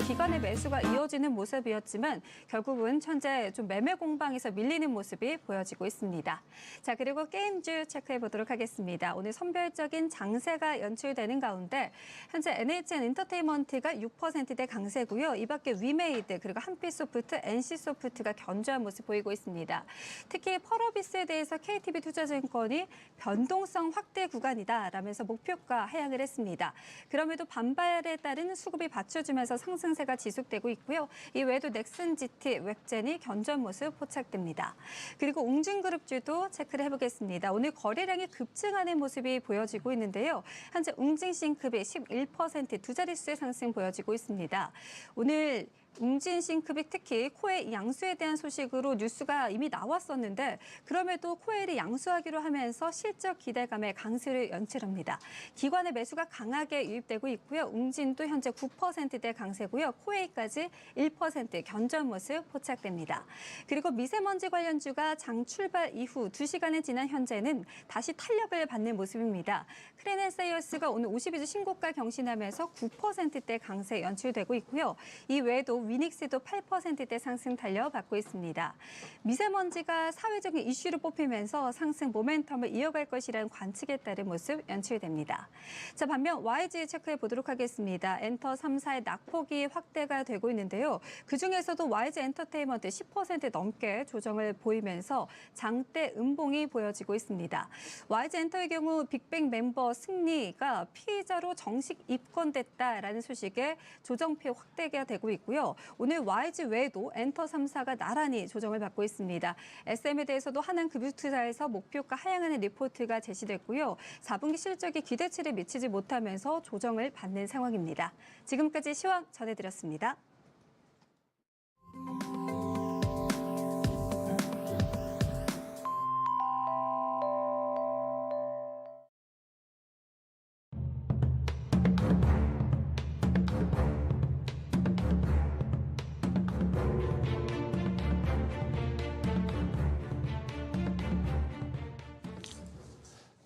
기관의 매수가 이어지는 모습이었지만 결국은 현재 좀 매매 공방에서 밀리는 모습이 보여지고 있습니다. 자, 그리고 게임주 체크해 보도록 하겠습니다. 오늘 선별적인 장세가 연출되는 가운데 현재 NHN 엔터테인먼트가 6%대 강세고요. 이 밖에 위메이드 그리고 한빛소프트, NC소프트가 견조한 모습 보이고 있습니다. 특히 펄어비스에 대해서 KTB 투자증권이 변동성 확대 구간이다라면서 목표가 하향을 했습니다. 그럼에도 반발에 따른 수급이 받쳐주면서 상승세가 지속되고 있고요. 이 외에도 넥슨GT, 웹젠이 견조한 모습 포착됩니다. 그리고 웅진그룹주도 체크를 해보겠습니다. 오늘 거래량이 급증하는 모습이 보여지고 있는데요. 현재 웅진싱크비 11% 두 자릿수의 상승 보여지고 있습니다. 오늘 웅진싱크빅 특히 코엘 양수에 대한 소식으로 뉴스가 이미 나왔었는데 그럼에도 코엘이 양수하기로 하면서 실적 기대감에 강세를 연출합니다. 기관의 매수가 강하게 유입되고 있고요. 웅진도 현재 9%대 강세고요. 코엘까지 1% 견조한 모습 포착됩니다. 그리고 미세먼지 관련주가 장 출발 이후 2시간이 지난 현재는 다시 탄력을 받는 모습입니다. 크레넨사이어스가 오늘 52주 신고가 경신하면서 9%대 강세 연출되고 있고요. 이 외에도 위닉스도 8%대 상승 달려받고 있습니다. 미세먼지가 사회적인 이슈로 뽑히면서 상승 모멘텀을 이어갈 것이라는 관측에 따른 모습 연출됩니다. 자, 반면 YG 체크해 보도록 하겠습니다. 엔터 3사의 낙폭이 확대가 되고 있는데요. 그중에서도 YG 엔터테인먼트 10% 넘게 조정을 보이면서 장대 음봉이 보여지고 있습니다. YG 엔터의 경우 빅뱅 멤버 승리가 피의자로 정식 입건됐다라는 소식에 조정표 확대가 되고 있고요. 오늘 YG 외에도 엔터 3사가 나란히 조정을 받고 있습니다. SM에 대해서도 하나금융투자에서 목표가 하향하는 리포트가 제시됐고요. 4분기 실적이 기대치를 미치지 못하면서 조정을 받는 상황입니다. 지금까지 시황 전해드렸습니다.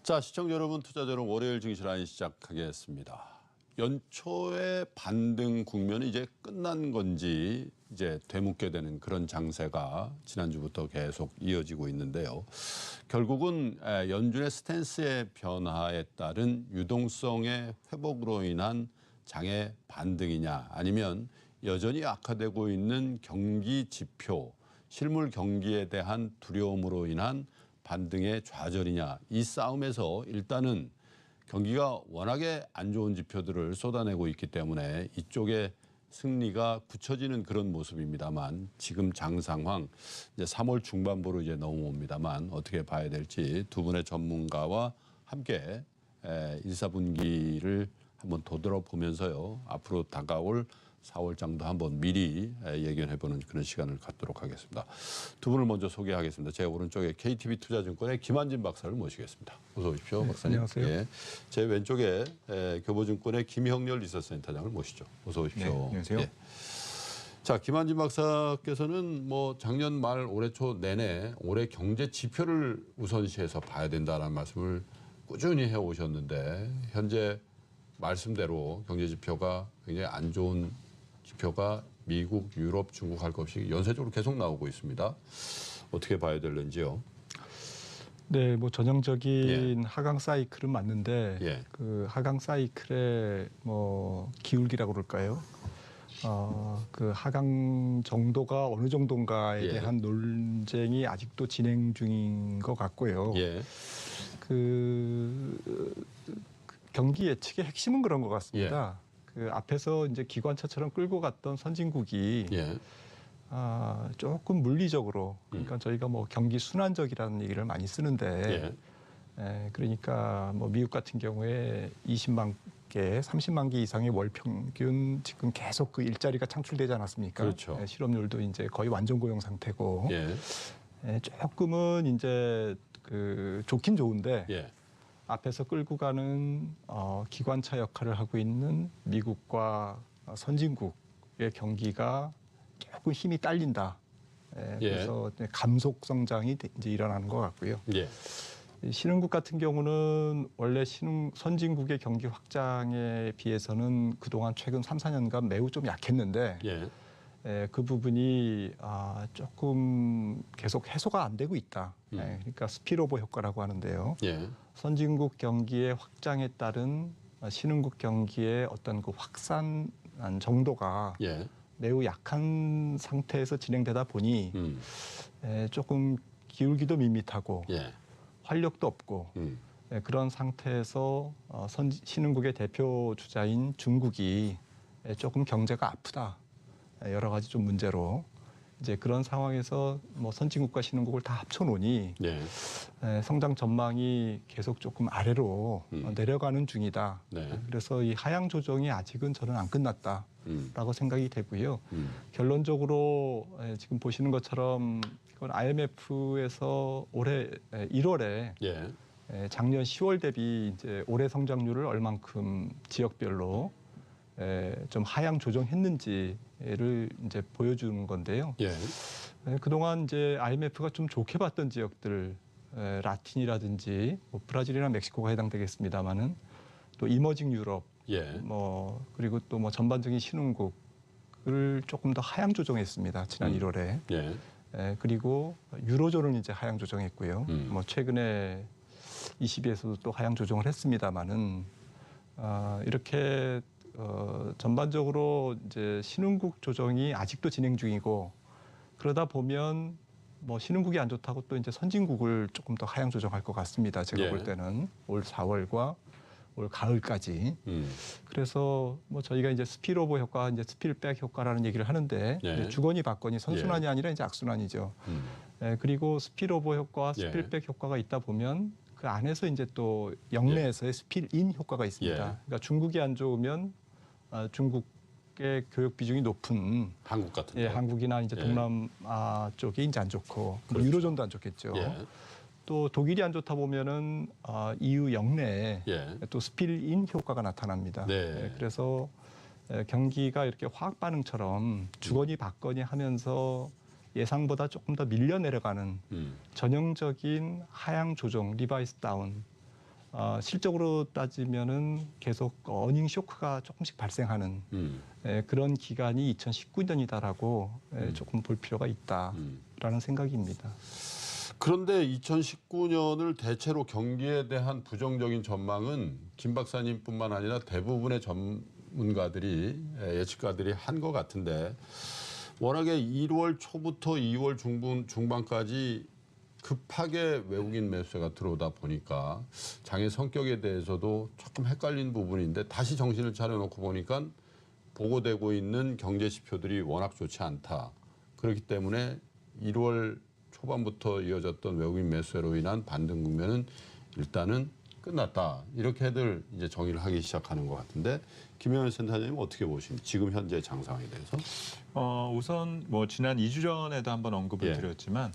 자, 시청자 여러분, 투자자 여러분, 월요일 증시라인 시작하겠습니다. 연초의 반등 국면이 이제 끝난 건지 이제 되묻게 되는 그런 장세가 지난주부터 계속 이어지고 있는데요. 결국은 연준의 스탠스의 변화에 따른 유동성의 회복으로 인한 장의 반등이냐 아니면 여전히 악화되고 있는 경기 지표, 실물 경기에 대한 두려움으로 인한 반등의 좌절이냐 이 싸움에서 일단은 경기가 워낙에 안 좋은 지표들을 쏟아내고 있기 때문에 이쪽에 승리가 굳혀지는 그런 모습입니다만 지금 장 상황 이제 3월 중반부로 이제 넘어옵니다만 어떻게 봐야 될지 두 분의 전문가와 함께 1, 4분기를 한번 되돌아보면서요 앞으로 다가올 4월장도 한번 미리 예견해보는 그런 시간을 갖도록 하겠습니다. 두 분을 먼저 소개하겠습니다. 제 오른쪽에 KTB 투자증권의 김한진 박사를 모시겠습니다. 어서 오십시오, 네, 박사님. 안녕하세요. 예. 제 왼쪽에 교보증권의 김형렬 리서치센터장을 모시죠. 어서 오십시오. 네, 안녕하세요. 예. 자, 김한진 박사께서는 뭐 작년 말 올해 초 내내 올해 경제 지표를 우선시해서 봐야 된다는 말씀을 꾸준히 해오셨는데 현재 말씀대로 경제 지표가 굉장히 안 좋은 지표가 미국, 유럽, 중국 할 것 없이 연쇄적으로 계속 나오고 있습니다. 어떻게 봐야 될는지요? 네, 뭐 전형적인 하강 사이클은 맞는데 예. 그 하강 사이클의 뭐 기울기라고 그럴까요? 그 하강 정도가 어느 정도인가에 예. 대한 논쟁이 아직도 진행 중인 것 같고요. 예. 경기 예측의 핵심은 그런 것 같습니다. 그 앞에서 이제 기관차처럼 끌고 갔던 선진국이 예. 조금 물리적으로 그러니까 저희가 뭐 경기 순환적이라는 얘기를 많이 쓰는데 그러니까 뭐 미국 같은 경우에 20만 개, 30만 개 이상의 월 평균 지금 계속 그 일자리가 창출되지 않았습니까? 그렇죠. 실업률도 이제 거의 완전 고용 상태고 조금은 이제 그 좋긴 좋은데 앞에서 끌고 가는 기관차 역할을 하고 있는 미국과 선진국의 경기가 조금 힘이 딸린다. 그래서 감속 성장이 이제 일어나는 것 같고요. 신흥국 같은 경우는 원래 선진국의 경기 확장에 비해서는 그동안 최근 3, 4년간 매우 좀 약했는데 그 부분이 조금 계속 해소가 안 되고 있다. 그러니까 스피일오버 효과라고 하는데요. 선진국 경기의 확장에 따른 신흥국 경기의 어떤 그 확산 정도가 매우 약한 상태에서 진행되다 보니 조금 기울기도 밋밋하고 활력도 없고 그런 상태에서 신흥국의 대표 주자인 중국이 조금 경제가 아프다. 여러 가지 좀 문제로 이제 그런 상황에서 뭐 선진국과 신흥국을 다 합쳐놓으니 성장 전망이 계속 조금 아래로 내려가는 중이다. 그래서 이 하향 조정이 아직은 저는 안 끝났다라고 생각이 되고요. 결론적으로 지금 보시는 것처럼 이건 IMF에서 올해 1월에 작년 10월 대비 이제 올해 성장률을 얼만큼 지역별로 좀 하향 조정했는지를 이제 보여주는 건데요. 그동안 이제 IMF가 좀 좋게 봤던 지역들, 라틴이라든지 뭐 브라질이나 멕시코가 해당되겠습니다만은 또 이머징 유럽, 뭐 그리고 또 뭐 전반적인 신흥국을 조금 더 하향 조정했습니다. 지난 1월에. 그리고 유로존은 이제 하향 조정했고요. 뭐 최근에 ECB에서도 또 하향 조정을 했습니다만은 이렇게 전반적으로 이제 신흥국 조정이 아직도 진행 중이고 그러다 보면 뭐 신흥국이 안 좋다고 또 이제 선진국을 조금 더 하향 조정할 것 같습니다. 제가 볼 때는 올 4월과 올 가을까지. 그래서 뭐 저희가 이제 스피일오버 효과, 이제 스피일백 효과라는 얘기를 하는데 이제 주거니 받거니 선순환이 아니라 이제 악순환이죠. 그리고 스피일오버 효과와 스피일백 효과가 있다 보면 그 안에서 이제 또 영내에서의 스피일인 효과가 있습니다. 그러니까 중국이 안 좋으면 중국의 교육 비중이 높은 한국 같은 한국이나 이제 동남아 쪽이 이제 안 좋고 뭐 유로존도 안 좋겠죠. 또 독일이 안 좋다 보면은 EU 영내에 또 스피일인 효과가 나타납니다. 그래서 경기가 이렇게 화학 반응처럼 주거니 받거니 하면서 예상보다 조금 더 밀려 내려가는 전형적인 하향 조정, 리바이스 다운. 실적으로 따지면은 계속 어닝 쇼크가 조금씩 발생하는 그런 기간이 2019년이다라고 조금 볼 필요가 있다라는 생각입니다. 그런데 2019년을 대체로 경기에 대한 부정적인 전망은 김 박사님뿐만 아니라 대부분의 전문가들이 예측가들이 한 것 같은데 워낙에 1월 초부터 2월 중반까지 급하게 외국인 매수세가 들어오다 보니까 장의 성격에 대해서도 조금 헷갈린 부분인데 다시 정신을 차려놓고 보니까 보고되고 있는 경제 지표들이 워낙 좋지 않다. 그렇기 때문에 1월 초반부터 이어졌던 외국인 매수세로 인한 반등 국면은 일단은 끝났다. 이렇게들 이제 정의를 하기 시작하는 것 같은데 김영현 센터장님 어떻게 보십니까? 지금 현재 장 상황에 대해서? 우선 뭐 지난 2주 전에도 한번 언급을 드렸지만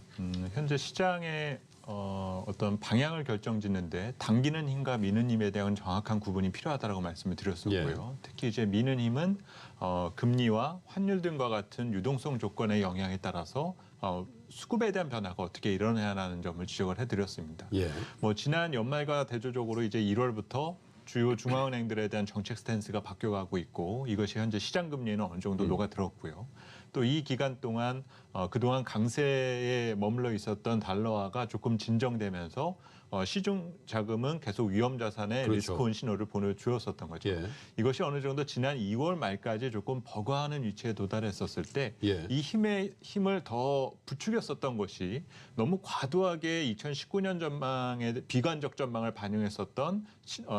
현재 시장의 어떤 방향을 결정짓는데 당기는 힘과 미는 힘에 대한 정확한 구분이 필요하다라고 말씀을 드렸었고요. 특히 이제 미는 힘은 금리와 환율 등과 같은 유동성 조건의 영향에 따라서 수급에 대한 변화가 어떻게 일어나야 하는 점을 지적을 해드렸습니다. 뭐 지난 연말과 대조적으로 이제 1월부터 주요 중앙은행들에 대한 정책 스탠스가 바뀌어가고 있고 이것이 현재 시장 금리에는 어느 정도 녹아들었고요. 또 이 기간 동안 그동안 강세에 머물러 있었던 달러화가 조금 진정되면서 시중 자금은 계속 위험 자산에 리스크온 신호를 보내주었었던 거죠. 이것이 어느 정도 지난 2월 말까지 조금 버거하는 위치에 도달했었을 때 이 힘을 더 부추겼었던 것이 너무 과도하게 2019년 전망의 비관적 전망을 반영했었던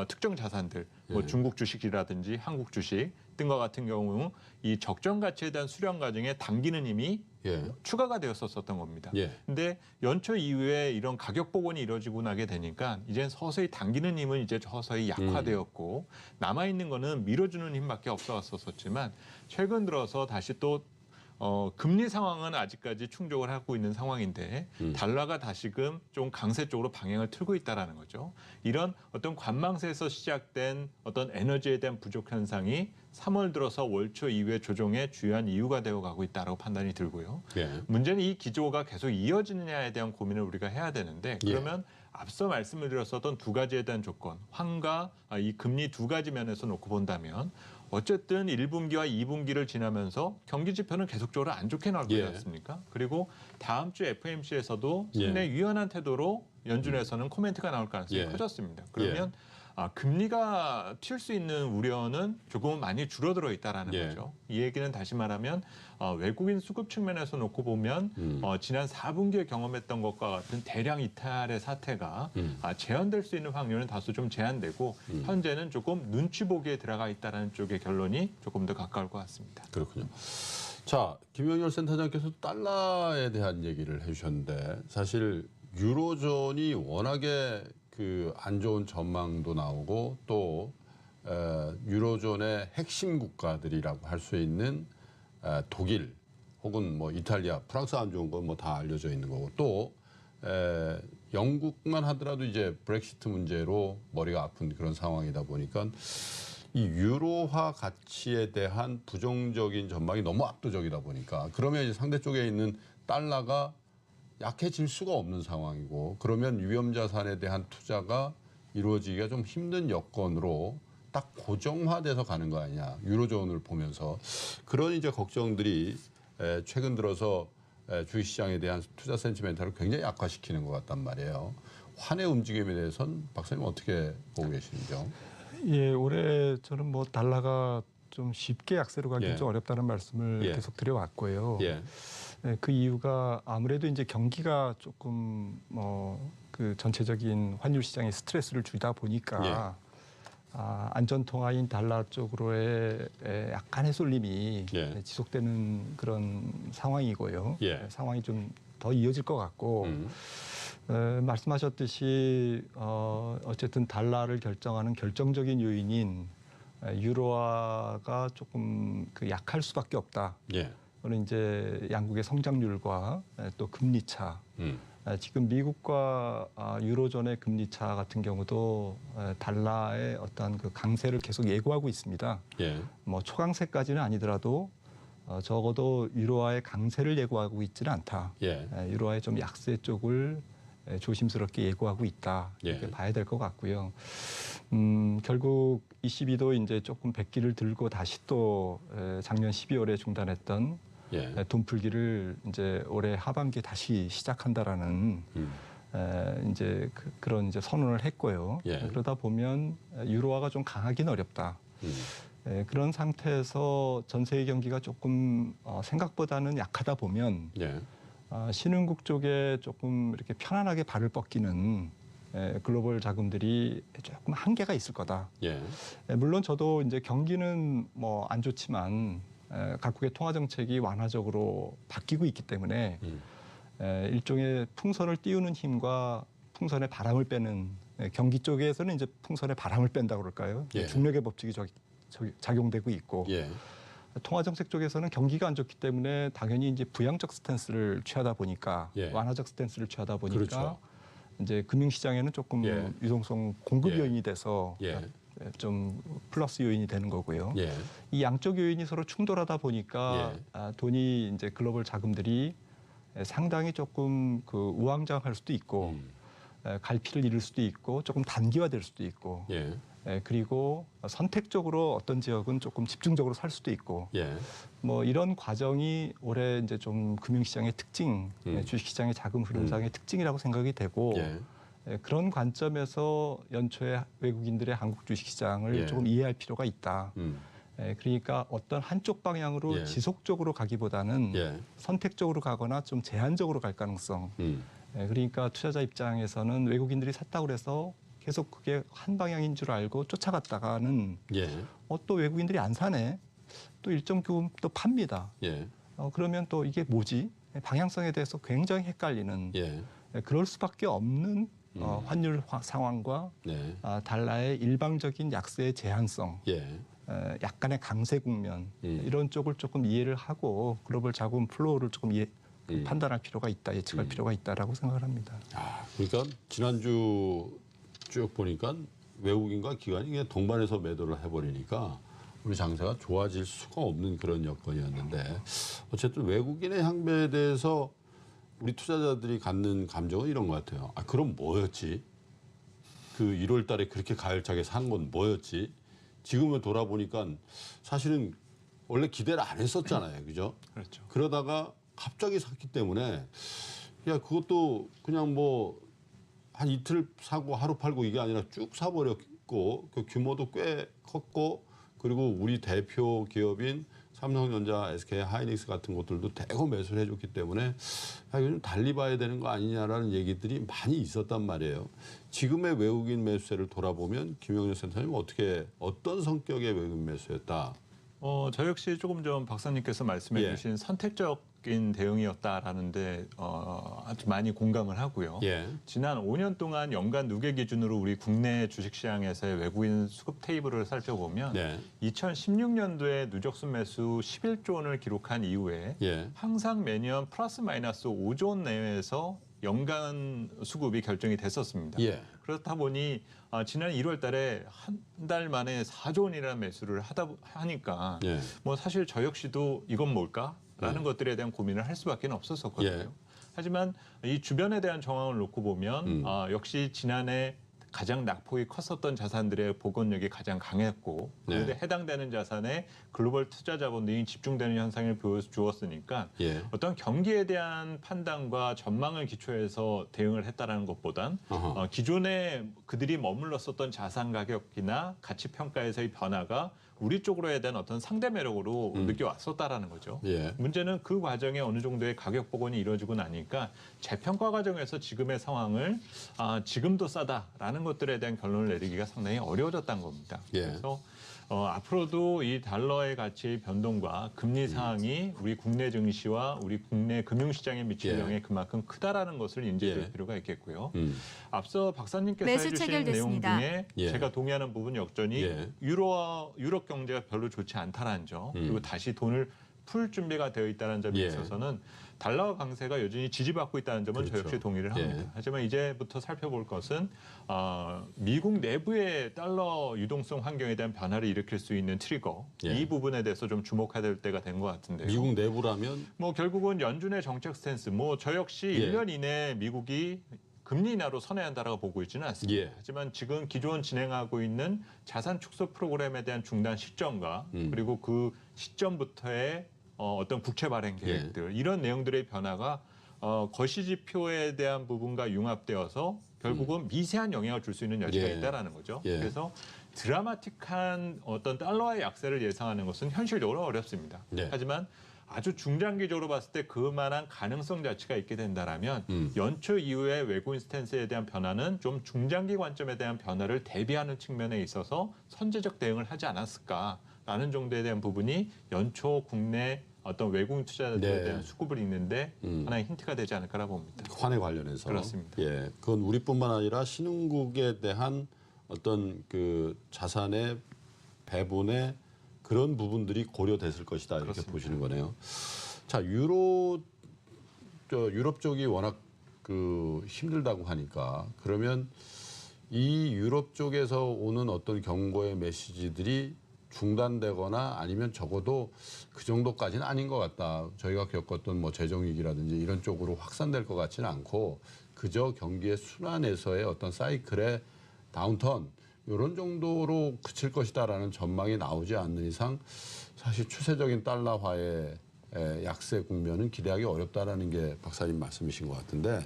특정 자산들, 뭐 중국 주식이라든지 한국 주식 등과 같은 경우 이 적정 가치에 대한 수렴 과정에 당기는 힘이 추가가 되었었던 겁니다. 근데 연초 이후에 이런 가격 복원이 이루어지고 나게 되니까 이제 서서히 당기는 힘은 이제 서서히 약화되었고 남아 있는 거는 밀어주는 힘밖에 없어왔었지만 최근 들어서 다시 또 금리 상황은 아직까지 충족을 하고 있는 상황인데 달러가 다시금 좀 강세 쪽으로 방향을 틀고 있다라는 거죠. 이런 어떤 관망세에서 시작된 어떤 에너지에 대한 부족 현상이 3월 들어서 월 초 이후에 조정의 주요한 이유가 되어가고 있다라고 판단이 들고요. 문제는 이 기조가 계속 이어지느냐에 대한 고민을 우리가 해야 되는데 그러면 앞서 말씀을 드렸었던 두 가지에 대한 조건, 환과 이 금리 두 가지 면에서 놓고 본다면 어쨌든 1분기와 2분기를 지나면서 경기 지표는 계속적으로 안 좋게 나올 거지 않습니까? 그리고 다음 주 FOMC에서도 상당히 유연한 태도로 연준에서는 코멘트가 나올 가능성이 커졌습니다. 그러면 금리가 튈 수 있는 우려는 조금은 많이 줄어들어 있다라는 거죠. 이 얘기는 다시 말하면 외국인 수급 측면에서 놓고 보면 지난 4분기에 경험했던 것과 같은 대량 이탈의 사태가 재현될 수 있는 확률은 다소 좀 제한되고 현재는 조금 눈치 보기에 들어가 있다라는 쪽의 결론이 조금 더 가까울 것 같습니다. 그렇군요. 자, 김영렬 센터장께서 달러에 대한 얘기를 해주셨는데 사실 유로존이 워낙에 그 안 좋은 전망도 나오고 또 유로존의 핵심 국가들이라고 할 수 있는 독일 혹은 뭐 이탈리아, 프랑스 안 좋은 건 뭐 다 알려져 있는 거고 또 영국만 하더라도 이제 브렉시트 문제로 머리가 아픈 그런 상황이다 보니까 이 유로화 가치에 대한 부정적인 전망이 너무 압도적이다 보니까 그러면 이제 상대 쪽에 있는 달러가 약해질 수가 없는 상황이고 그러면 위험 자산에 대한 투자가 이루어지기가 좀 힘든 여건으로 딱 고정화돼서 가는 거 아니냐 유로존을 보면서 그런 이제 걱정들이 최근 들어서 주식시장에 대한 투자 센티멘트를 굉장히 약화시키는 것 같단 말이에요. 환의 움직임에 대해서는 박사님 어떻게 보고 계시는지요? 예, 올해 저는 뭐 달러가 좀 쉽게 약세로 가기 예. 좀 어렵다는 말씀을 예. 계속 드려왔고요. 예. 네, 그 이유가 아무래도 이제 경기가 조금 그 전체적인 환율 시장에 스트레스를 주다 보니까 안전 통화인 달러 쪽으로의 약간의 쏠림이 지속되는 그런 상황이고요. 상황이 좀 더 이어질 것 같고 말씀하셨듯이 어쨌든 달러를 결정하는 결정적인 요인인 유로화가 조금 그 약할 수밖에 없다. 그는 이제 양국의 성장률과 또 금리 차. 지금 미국과 유로존의 금리 차 같은 경우도 달러의 어떤 그 강세를 계속 예고하고 있습니다. 뭐 초강세까지는 아니더라도 적어도 유로화의 강세를 예고하고 있지는 않다. 유로화의 좀 약세 쪽을 조심스럽게 예고하고 있다. 이렇게 봐야 될 것 같고요. 결국 ECB도 이제 조금 백기를 들고 다시 또 작년 12월에 중단했던 돈 풀기를 이제 올해 하반기에 다시 시작한다라는 이제 그런 이제 선언을 했고요. 그러다 보면 유로화가 좀 강하기는 어렵다. 그런 상태에서 전 세계 경기가 조금 생각보다는 약하다 보면 신흥국 쪽에 조금 이렇게 편안하게 발을 뻗기는 글로벌 자금들이 조금 한계가 있을 거다. 물론 저도 이제 경기는 뭐 안 좋지만 각국의 통화 정책이 완화적으로 바뀌고 있기 때문에 일종의 풍선을 띄우는 힘과 풍선에 바람을 빼는 경기 쪽에서는 이제 풍선에 바람을 뺀다고 그럴까요? 중력의 법칙이 작용되고 있고 통화 정책 쪽에서는 경기가 안 좋기 때문에 당연히 이제 부양적 스탠스를 취하다 보니까 완화적 스탠스를 취하다 보니까 이제 금융시장에는 조금 유동성 공급 요인이 돼서 좀 플러스 요인이 되는 거고요. 이 양쪽 요인이 서로 충돌하다 보니까 돈이 이제 글로벌 자금들이 상당히 조금 그 우왕좌왕할 수도 있고 갈피를 잃을 수도 있고 조금 단기화될 수도 있고 그리고 선택적으로 어떤 지역은 조금 집중적으로 살 수도 있고 뭐 이런 과정이 올해 이제 좀 금융시장의 특징, 주식시장의 자금 흐름상의 특징이라고 생각이 되고 그런 관점에서 연초에 외국인들의 한국 주식시장을 조금 이해할 필요가 있다. 그러니까 어떤 한쪽 방향으로 지속적으로 가기보다는 선택적으로 가거나 좀 제한적으로 갈 가능성. 그러니까 투자자 입장에서는 외국인들이 샀다고 해서 계속 그게 한 방향인 줄 알고 쫓아갔다가는 또 외국인들이 안 사네. 또 일정 부분 또 팝니다. 그러면 또 이게 뭐지? 방향성에 대해서 굉장히 헷갈리는 그럴 수밖에 없는 환율 상황과 달러의 일방적인 약세의 제한성, 약간의 강세 국면 이런 쪽을 조금 이해를 하고 글로벌 자금 플로우를 조금 판단할 필요가 있다, 예측할 필요가 있다라고 생각을 합니다. 그러니까 지난주 쭉 보니까 외국인과 기관이 그냥 동반해서 매도를 해버리니까 우리 장세가 좋아질 수가 없는 그런 여건이었는데 어쨌든 외국인의 향배에 대해서 우리 투자자들이 갖는 감정은 이런 것 같아요. 그럼 뭐였지? 그 1월 달에 그렇게 가열차게 산 건 뭐였지? 지금은 돌아보니까 사실은 원래 기대를 안 했었잖아요. 그죠? 그렇죠. 그러다가 갑자기 샀기 때문에 야 그것도 그냥 뭐 한 이틀 사고 하루 팔고 이게 아니라 쭉 사버렸고 그 규모도 꽤 컸고 그리고 우리 대표 기업인 삼성전자, SK 하이닉스 같은 것들도 대거 매수를 해줬기 때문에 야, 이거 좀 달리 봐야 되는 거 아니냐라는 얘기들이 많이 있었단 말이에요. 지금의 외국인 매수세를 돌아보면 김영렬 센터님 어떤 성격의 외국인 매수였다? 저 역시 조금 전 박사님께서 말씀해 예. 주신 선택적인 대응이었다라는데 아주 많이 공감을 하고요. 예. 지난 5년 동안 연간 누계 기준으로 우리 국내 주식시장에서의 외국인 수급 테이블을 살펴보면 네. 2016년도에 누적 순매수 11조 원을 기록한 이후에 예. 항상 매년 플러스 마이너스 5조 원 내외에서 연간 수급이 결정이 됐었습니다. 예. 그렇다 보니 지난 1월 달에 한 달 만에 4조 원이라는 매수를 하니까 예. 뭐 사실 저 역시도 이건 뭘까라는 예. 것들에 대한 고민을 할 수밖에 없었었거든요. 예. 하지만 이 주변에 대한 정황을 놓고 보면 역시 지난해 가장 낙폭이 컸었던 자산들의 복원력이 가장 강했고 그런데 네. 해당되는 자산에 글로벌 투자 자본들이 집중되는 현상을 보여주었으니까 예. 어떤 경기에 대한 판단과 전망을 기초해서 대응을 했다라는 것보단 어허. 기존에 그들이 머물렀었던 자산 가격이나 가치 평가에서의 변화가 우리 쪽으로에 대한 어떤 상대 매력으로 느껴왔었다라는 거죠. 예. 문제는 그 과정에 어느 정도의 가격 복원이 이루어지고 나니까 재평가 과정에서 지금의 상황을 지금도 싸다라는 것들에 대한 결론을 내리기가 상당히 어려워졌다는 겁니다. 예. 그래서 앞으로도 이 달러의 가치의 변동과 금리 상황이 우리 국내 증시와 우리 국내 금융시장에 미칠 예. 영향이 그만큼 크다라는 것을 인지할 예. 필요가 있겠고요. 음. 앞서 박사님께서 매수 해주신 체결됐습니다. 내용 중에 예. 제가 동의하는 부분 역전이 예. 유럽 경제가 별로 좋지 않다라는 점 그리고 다시 돈을 풀 준비가 되어 있다는 점에 예. 있어서는 달러 강세가 여전히 지지받고 있다는 점은 저 그렇죠. 역시 동의를 합니다. 예. 하지만 이제부터 살펴볼 것은 미국 내부의 달러 유동성 환경에 대한 변화를 일으킬 수 있는 트리거 예. 이 부분에 대해서 좀 주목해야 될 때가 된 것 같은데요. 미국 내부라면 뭐 결국은 연준의 정책 스탠스 뭐 저 역시 예. 1년 이내에 미국이 금리 인하로 선회한다라고 보고 있지는 않습니다. 예. 하지만 지금 기존 진행하고 있는 자산 축소 프로그램에 대한 중단 시점과 그리고 그 시점부터의 어떤 국채 발행 계획들 이런 내용들의 변화가 거시지표에 대한 부분과 융합되어서 결국은 미세한 영향을 줄 수 있는 여지가 예. 있다라는 거죠. 예. 그래서 드라마틱한 어떤 달러의 약세를 예상하는 것은 현실적으로 어렵습니다. 네. 하지만 아주 중장기적으로 봤을 때 그만한 가능성 자체가 있게 된다라면 연초 이후에 외국인 스탠스에 대한 변화는 좀 중장기 관점에 대한 변화를 대비하는 측면에 있어서 선제적 대응을 하지 않았을까라는 정도에 대한 부분이 연초 국내 어떤 외국인 투자자들에 네. 대한 수급을 잇는데 하나의 힌트가 되지 않을까라고 봅니다. 환에 관련해서 그렇습니다. 예, 그건 우리뿐만 아니라 신흥국에 대한 어떤 그 자산의 배분의 그런 부분들이 고려됐을 것이다 이렇게 그렇습니다. 보시는 거네요. 자, 유럽 쪽이 워낙 그 힘들다고 하니까 그러면 이 유럽 쪽에서 오는 어떤 경고의 메시지들이 중단되거나 아니면 적어도 그 정도까지는 아닌 것 같다. 저희가 겪었던 뭐 재정 위기라든지 이런 쪽으로 확산될 것 같지는 않고 그저 경기의 순환에서의 어떤 사이클의 다운턴 이런 정도로 그칠 것이다라는 전망이 나오지 않는 이상 사실 추세적인 달러화의 약세 국면은 기대하기 어렵다라는 게 박사님 말씀이신 것 같은데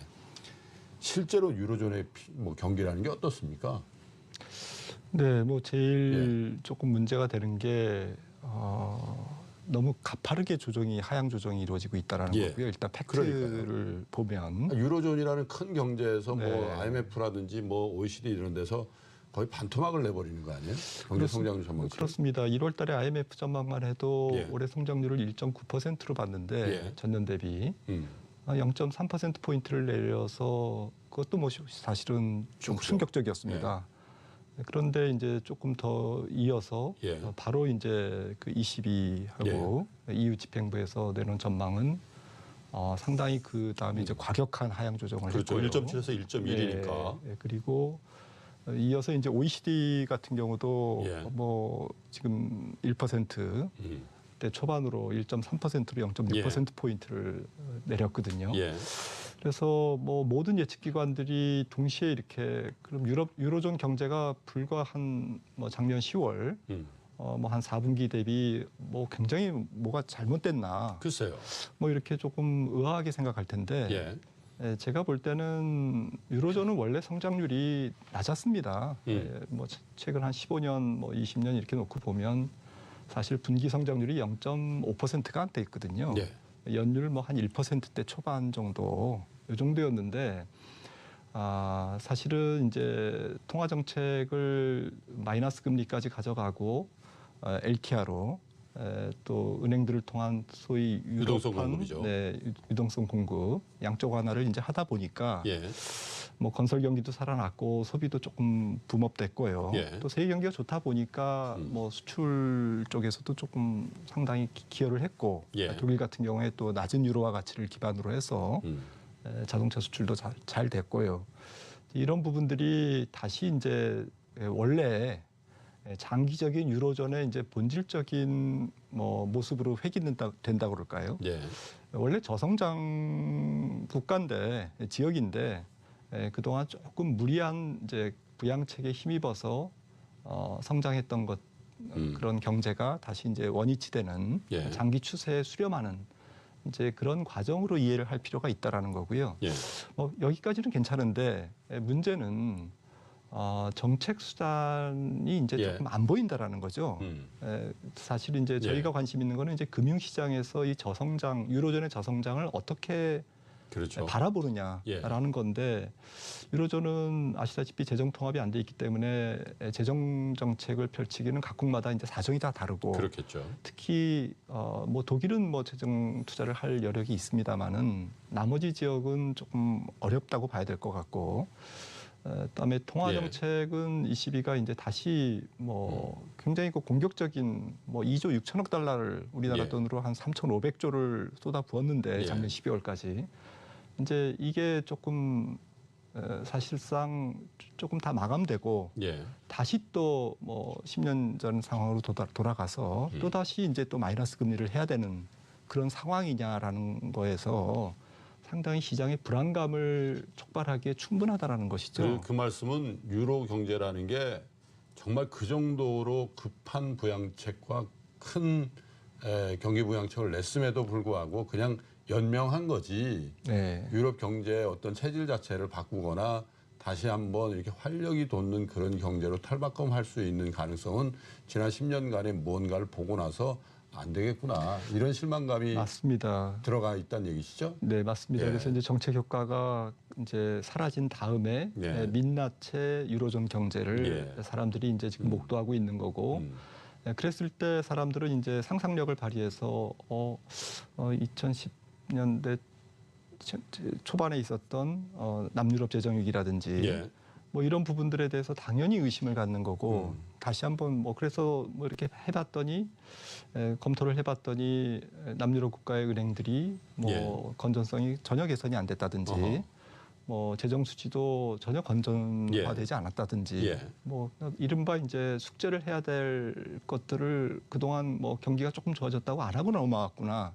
실제로 유로존의 뭐 경기라는 게 어떻습니까? 네, 뭐 제일 조금 문제가 되는 게 너무 가파르게 하향 조정이 이루어지고 있다라는 예. 거고요. 일단 팩트를 그러니까요. 보면 유로존이라는 큰 경제에서 뭐 네. IMF라든지 뭐 OECD 이런 데서 거의 반토막을 내버리는 거 아니에요? 경제 성장률 전망치. 그렇습니다. 1월 달에 IMF 전망만 해도 예. 올해 성장률을 1.9%로 봤는데 예. 전년 대비 0.3%포인트를 내려서 그것도 뭐 사실은 좀 좋죠. 충격적이었습니다. 그런데 이제 조금 더 이어서 예. 바로 이제 그 ECB하고 EU 집행부에서 내놓은 전망은 상당히 그 다음에 이제 과격한 하향 조정을 그렇죠. 했고요. 1.7에서 1.1이니까. 예, 그리고 이어서 이제 OECD 같은 경우도 예. 뭐 지금 1% 대 초반으로 1.3%로 0.6% 포인트를 내렸거든요. 예. 그래서 뭐 모든 예측 기관들이 동시에 이렇게 그럼 유로존 경제가 불과 한 뭐 작년 10월 뭐 한 4분기 대비 뭐 굉장히 뭐가 잘못됐나 글쎄요. 뭐 이렇게 조금 의아하게 생각할 텐데 예. 제가 볼 때는 유로존은 원래 성장률이 낮았습니다. 뭐 최근 한 15년, 뭐 20년 이렇게 놓고 보면 사실 분기 성장률이 0.5%가 안 돼 있거든요. 예. 연율 뭐 한 1%대 초반 정도 이 정도였는데 사실은 이제 통화 정책을 마이너스 금리까지 가져가고 LTR로 또 은행들을 통한 소위 유동성 공급이죠. 네, 유동성 공급 양쪽 완화를 이제 하다 보니까 예. 뭐 건설 경기도 살아났고 소비도 조금 붐업됐고요. 예. 또 세계 경기가 좋다 보니까 뭐 수출 쪽에서도 조금 상당히 기여를 했고 예. 독일 같은 경우에 또 낮은 유로화 가치를 기반으로 해서 자동차 수출도 잘 됐고요. 이런 부분들이 다시 이제 원래 장기적인 유로존의 이제 본질적인 뭐 모습으로 회귀된다 그럴까요? 예. 원래 저성장 국가인데 지역인데 그동안 조금 무리한 이제 부양책에 힘입어서 성장했던 것 그런 경제가 다시 이제 원위치되는 예. 장기 추세에 수렴하는 이제 그런 과정으로 이해를 할 필요가 있다라는 거고요. 예. 여기까지는 괜찮은데 문제는 정책 수단이 이제 예. 조금 안 보인다라는 거죠. 사실 이제 저희가 관심 있는 거는 이제 금융시장에서 이 저성장, 유로존의 저성장을 어떻게 그렇죠. 바라보느냐라는 건데 유로존은 아시다시피 재정 통합이 안 돼 있기 때문에 재정 정책을 펼치기는 각국마다 이제 사정이 다 다르고 그렇겠죠. 특히 뭐 독일은 뭐 재정 투자를 할 여력이 있습니다만은 나머지 지역은 조금 어렵다고 봐야 될 것 같고. 그다음에 통화 정책은 ECB가 이제 다시 뭐 굉장히 그 공격적인 뭐 2조 6천억 달러를 우리나라 돈으로 한 3,500조를 쏟아 부었는데 작년 12월까지 이제 이게 조금 사실상 조금 다 마감되고 다시 또 뭐 10년 전 상황으로 돌아가서 또 다시 이제 또 마이너스 금리를 해야 되는 그런 상황이냐라는 거에서 상당히 시장의 불안감을 촉발하기에 충분하다라는 것이죠. 그 말씀은 유로 경제라는 게 정말 그 정도로 급한 부양책과 큰 경기 부양책을 냈음에도 불구하고 그냥 연명한 거지. 네. 유럽 경제의 어떤 체질 자체를 바꾸거나 다시 한번 이렇게 활력이 돋는 그런 경제로 탈바꿈할 수 있는 가능성은 지난 10년간의 뭔가를 보고 나서 안 되겠구나. 이런 실망감이 맞습니다. 들어가 있다는 얘기시죠? 네, 맞습니다. 그래서 이제 정책 효과가 이제 사라진 다음에 민낯의 유로존 경제를 사람들이 이제 지금 목도하고 있는 거고 그랬을 때 사람들은 이제 상상력을 발휘해서 2010년대 초반에 있었던 남유럽 재정위기라든지 뭐 이런 부분들에 대해서 당연히 의심을 갖는 거고 다시 한번 뭐 그래서 뭐 이렇게 해봤더니 검토를 해봤더니 남유럽 국가의 은행들이 뭐 건전성이 전혀 개선이 안 됐다든지 뭐 재정 수지도 전혀 건전화되지 않았다든지 뭐 이른바 이제 숙제를 해야 될 것들을 그동안 뭐 경기가 조금 좋아졌다고 안 하고 넘어왔구나.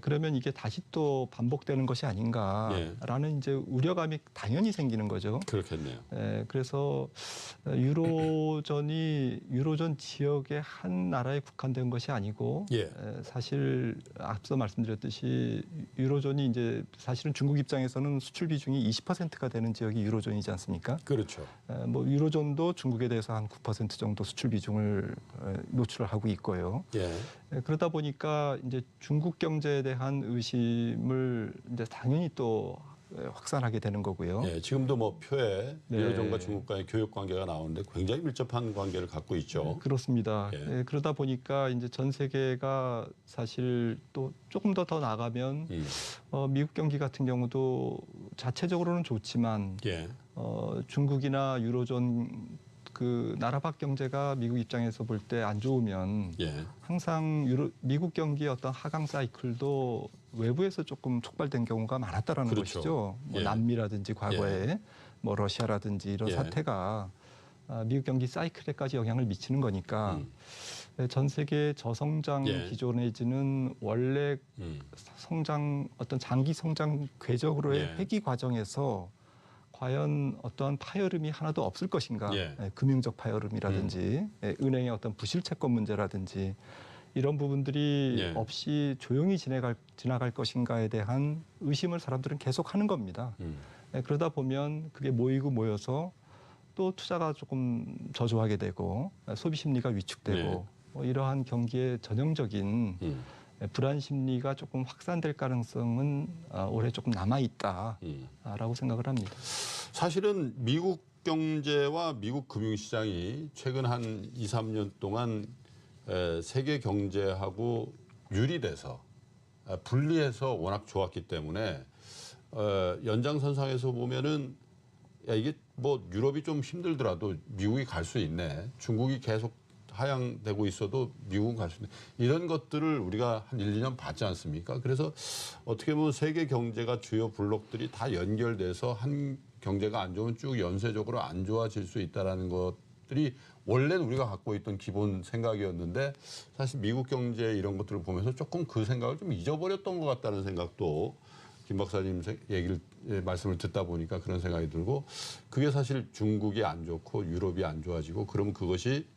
그러면 이게 다시 또 반복되는 것이 아닌가라는 이제 우려감이 당연히 생기는 거죠. 그렇겠네요. 그래서 유로존 지역의 한 나라에 국한된 것이 아니고 사실 앞서 말씀드렸듯이 유로존이 이제 사실은 중국 입장에서는 수출 비중이 20%가 되는 지역이 유로존이지 않습니까? 그렇죠. 뭐 유로존도 중국에 대해서 한 9% 정도 수출 비중을 노출을 하고 있고요. 그러다 보니까 이제 중국 경제에 대한 의심을 이제 당연히 또 확산하게 되는 거고요. 지금도 뭐 표에 유로존과 중국 간의 교육 관계가 나오는데 굉장히 밀접한 관계를 갖고 있죠. 그렇습니다. 그러다 보니까 이제 전 세계가 사실 또 조금 더 나가면 미국 경기 같은 경우도 자체적으로는 좋지만 중국이나 유로존 그 나라 밖 경제가 미국 입장에서 볼 때 안 좋으면 항상 미국 경기의 어떤 하강 사이클도 외부에서 조금 촉발된 경우가 많았다라는 것이죠. 뭐 남미라든지 과거에 뭐 러시아라든지 이런 사태가 미국 경기 사이클에까지 영향을 미치는 거니까 전 세계 저성장 예. 기조 내지는 원래 성장 어떤 장기 성장 궤적으로의 예. 회귀 과정에서 과연 어떤 파열음이 하나도 없을 것인가? 예. 금융적 파열음이라든지 은행의 어떤 부실 채권 문제라든지 이런 부분들이 예. 없이 조용히 지나갈 것인가에 대한 의심을 사람들은 계속 하는 겁니다. 그러다 보면 그게 모이고 모여서 또 투자가 조금 저조하게 되고 소비 심리가 위축되고 네. 이러한 경기에 전형적인 불안 심리가 조금 확산될 가능성은 올해 조금 남아 있다라고 생각을 합니다. 사실은 미국 경제와 미국 금융시장이 최근 한 2, 3년 동안 세계 경제하고 유리돼서 분리해서 워낙 좋았기 때문에 연장선상에서 보면은 야 이게 뭐 유럽이 좀 힘들더라도 미국이 갈 수 있네. 중국이 계속 하향되고 있어도 미국은 갈 수 있네. 이런 것들을 우리가 한 1, 2년 봤지 않습니까? 그래서 어떻게 보면 세계 경제가 주요 블록들이 다 연결돼서 한 경제가 안 좋으면 쭉 연쇄적으로 안 좋아질 수 있다라는 것들이 원래는 우리가 갖고 있던 기본 생각이었는데 사실 미국 경제 이런 것들을 보면서 조금 그 생각을 좀 잊어버렸던 것 같다는 생각도 김 박사님 말씀을 듣다 보니까 그런 생각이 들고 그게 사실 중국이 안 좋고 유럽이 안 좋아지고 그러면 그것이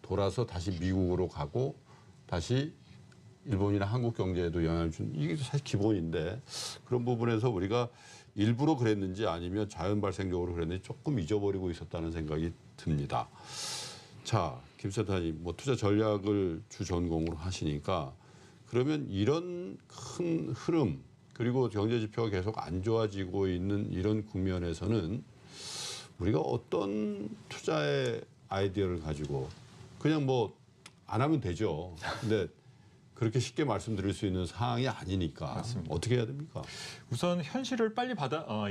돌아서 다시 미국으로 가고 다시 일본이나 한국 경제에도 영향을 주는 이게 사실 기본인데 그런 부분에서 우리가 일부러 그랬는지 아니면 자연 발생적으로 그랬는지 조금 잊어버리고 있었다는 생각이 듭니다. 자, 김 센터님 뭐 투자 전략을 주 전공으로 하시니까 그러면 이런 큰 흐름 그리고 경제 지표가 계속 안 좋아지고 있는 이런 국면에서는 우리가 어떤 투자의 아이디어를 가지고 그냥 뭐 안 하면 되죠. 근데 그렇게 쉽게 말씀드릴 수 있는 상황이 아니니까 맞습니다. 어떻게 해야 됩니까? 우선 현실을 빨리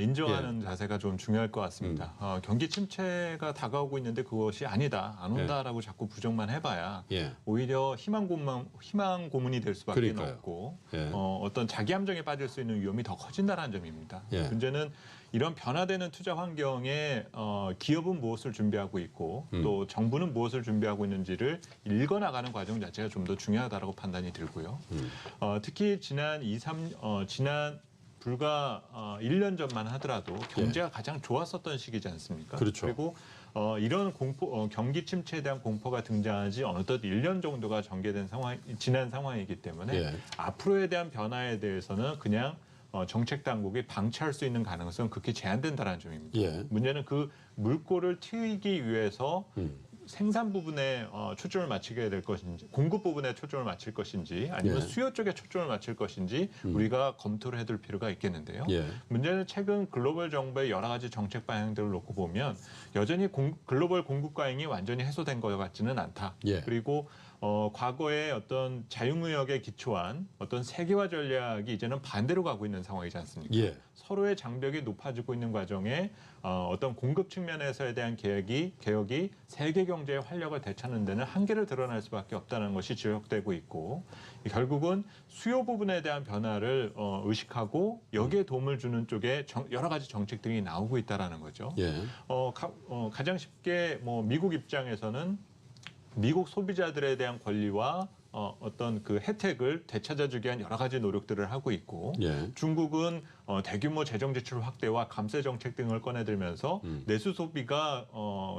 인정하는 자세가 좀 중요할 것 같습니다. 경기 침체가 다가오고 있는데 그것이 아니다, 안 온다라고 자꾸 부정만 해봐야 예. 오히려 희망 고문이 될 수밖에 그러니까요. 없고 예. 어떤 자기 함정에 빠질 수 있는 위험이 더 커진다는 점입니다. 예. 문제는 이런 변화되는 투자 환경에 기업은 무엇을 준비하고 있고 또 정부는 무엇을 준비하고 있는지를 읽어나가는 과정 자체가 좀 더 중요하다고 판단이 들고요. 특히 지난 불과 1년 전만 하더라도 경제가 가장 좋았었던 시기지 않습니까? 그렇죠. 그리고 이런 경기 침체에 대한 공포가 등장하지 어느덧 1년 정도가 지난 상황이기 때문에 예. 앞으로에 대한 변화에 대해서는 그냥 정책 당국이 방치할 수 있는 가능성은 극히 제한된다는 점입니다. 예. 문제는 그 물꼬를 트이기 위해서 생산 부분에 초점을 맞추게 될 것인지, 공급 부분에 초점을 맞출 것인지, 아니면 예. 수요 쪽에 초점을 맞출 것인지 우리가 검토를 해둘 필요가 있겠는데요. 예. 문제는 최근 글로벌 정부의 여러 가지 정책 방향들을 놓고 보면 여전히 글로벌 공급 과잉이 완전히 해소된 것 같지는 않다. 예. 그리고 과거의 어떤 자유무역에 기초한 어떤 세계화 전략이 이제는 반대로 가고 있는 상황이지 않습니까? 예. 서로의 장벽이 높아지고 있는 과정에 어떤 공급 측면에서에 대한 개혁이 세계 경제의 활력을 되찾는 데는 한계를 드러날 수밖에 없다는 것이 지적되고 있고 결국은 수요 부분에 대한 변화를 의식하고 여기에 도움을 주는 쪽에 여러 가지 정책들이 나오고 있다라는 거죠. 예. 가장 쉽게 미국 입장에서는 미국 소비자들에 대한 권리와 어떤 그 혜택을 되찾아주기 위한 여러 가지 노력들을 하고 있고 예. 중국은 대규모 재정 지출 확대와 감세 정책 등을 꺼내들면서 내수 소비가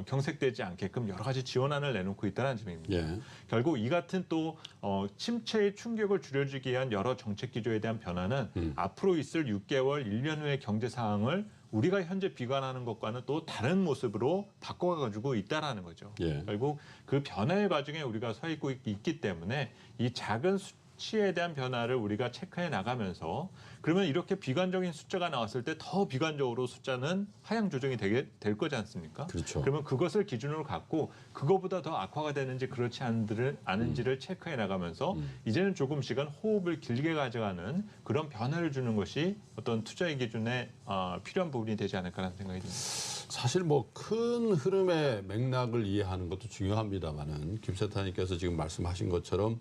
경색되지 않게끔 여러 가지 지원안을 내놓고 있다는 점입니다. 예. 결국 이 같은 또 침체의 충격을 줄여주기 위한 여러 정책 기조에 대한 변화는 앞으로 있을 6개월, 1년 후의 경제 상황을 우리가 현재 비관하는 것과는 또 다른 모습으로 바꿔가지고 있다라는 거죠. 예. 결국 그 변화의 과정에 우리가 서 있기 때문에 이 작은 수치에 대한 변화를 우리가 체크해 나가면서 그러면 이렇게 비관적인 숫자가 나왔을 때 더 비관적으로 숫자는 하향 조정이 될 거지 않습니까? 그렇죠. 그러면 그것을 기준으로 갖고 그거보다 더 악화가 되는지 그렇지 않은지를 체크해 나가면서 이제는 조금씩은 호흡을 길게 가져가는 그런 변화를 주는 것이 어떤 투자의 기준에 필요한 부분이 되지 않을까라는 생각이 듭니다. 사실 뭐 큰 흐름의 맥락을 이해하는 것도 중요합니다만은 김 센터님께서 지금 말씀하신 것처럼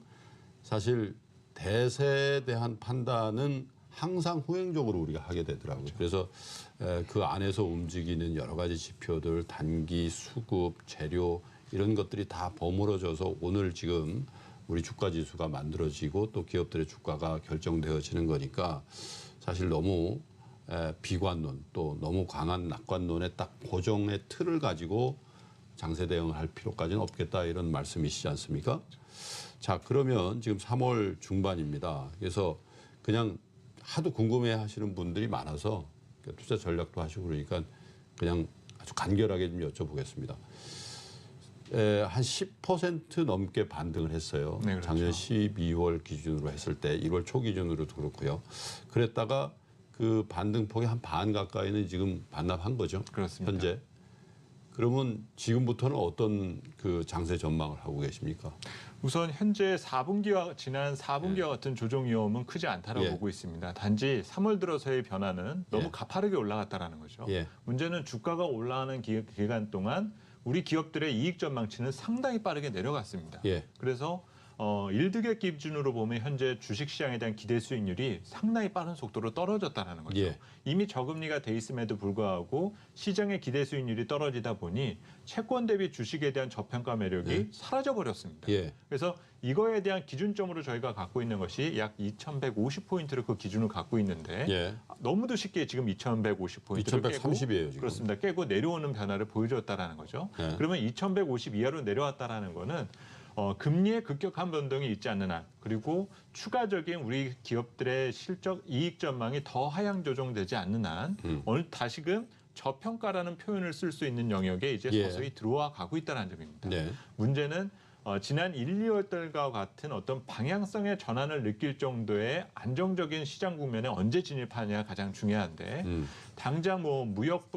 사실 대세에 대한 판단은 항상 후행적으로 우리가 하게 되더라고요. 그래서 그 안에서 움직이는 여러 가지 지표들, 단기, 수급, 재료 이런 것들이 다 버무러져서 오늘 지금 우리 주가 지수가 만들어지고 또 기업들의 주가가 결정되어지는 거니까 사실 너무 비관론 또 너무 강한 낙관론의 딱 고정의 틀을 가지고 장세 대응을 할 필요까지는 없겠다 이런 말씀이시지 않습니까? 자, 그러면 지금 3월 중반입니다. 그래서 그냥 하도 궁금해 하시는 분들이 많아서 투자 전략도 하시고 그러니까 그냥 아주 간결하게 좀 여쭤보겠습니다. 한 10% 넘게 반등을 했어요. 네, 그렇죠. 작년 12월 기준으로 했을 때 1월 초 기준으로도 그렇고요. 그랬다가 그 반등폭의 한 반 가까이는 지금 반납한 거죠. 그렇습니다. 현재. 그러면 지금부터는 어떤 그 장세 전망을 하고 계십니까? 우선 현재 4분기와 지난 4분기와 같은 조정 위험은 크지 않다라고 예. 보고 있습니다. 단지 3월 들어서의 변화는 너무 예. 가파르게 올라갔다라는 거죠. 예. 문제는 주가가 올라가는 기간 동안 우리 기업들의 이익 전망치는 상당히 빠르게 내려갔습니다. 예. 그래서 일드객 기준으로 보면 현재 주식시장에 대한 기대 수익률이 상당히 빠른 속도로 떨어졌다는 거죠. 예. 이미 저금리가 돼 있음에도 불구하고 시장의 기대 수익률이 떨어지다 보니 채권 대비 주식에 대한 저평가 매력이 예. 사라져버렸습니다. 예. 그래서 이거에 대한 기준점으로 저희가 갖고 있는 것이 약 2,150포인트를 그 기준을 갖고 있는데 예. 너무도 쉽게 지금 2,150포인트를 2130이에요, 지금. 그렇습니다. 깨고 내려오는 변화를 보여줬다라는 거죠. 예. 그러면 2,150 이하로 내려왔다라는 거는 금리의 급격한 변동이 있지 않는 한 그리고 추가적인 우리 기업들의 실적 이익 전망이 더 하향 조정되지 않는 한 오늘 다시금 저평가라는 표현을 쓸 수 있는 영역에 이제 예. 서서히 들어와 가고 있다는 점입니다. 네. 문제는 지난 1, 2월 달과 같은 어떤 방향성의 전환을 느낄 정도의 안정적인 시장 국면에 언제 진입하냐가 가장 중요한데 당장 뭐 무역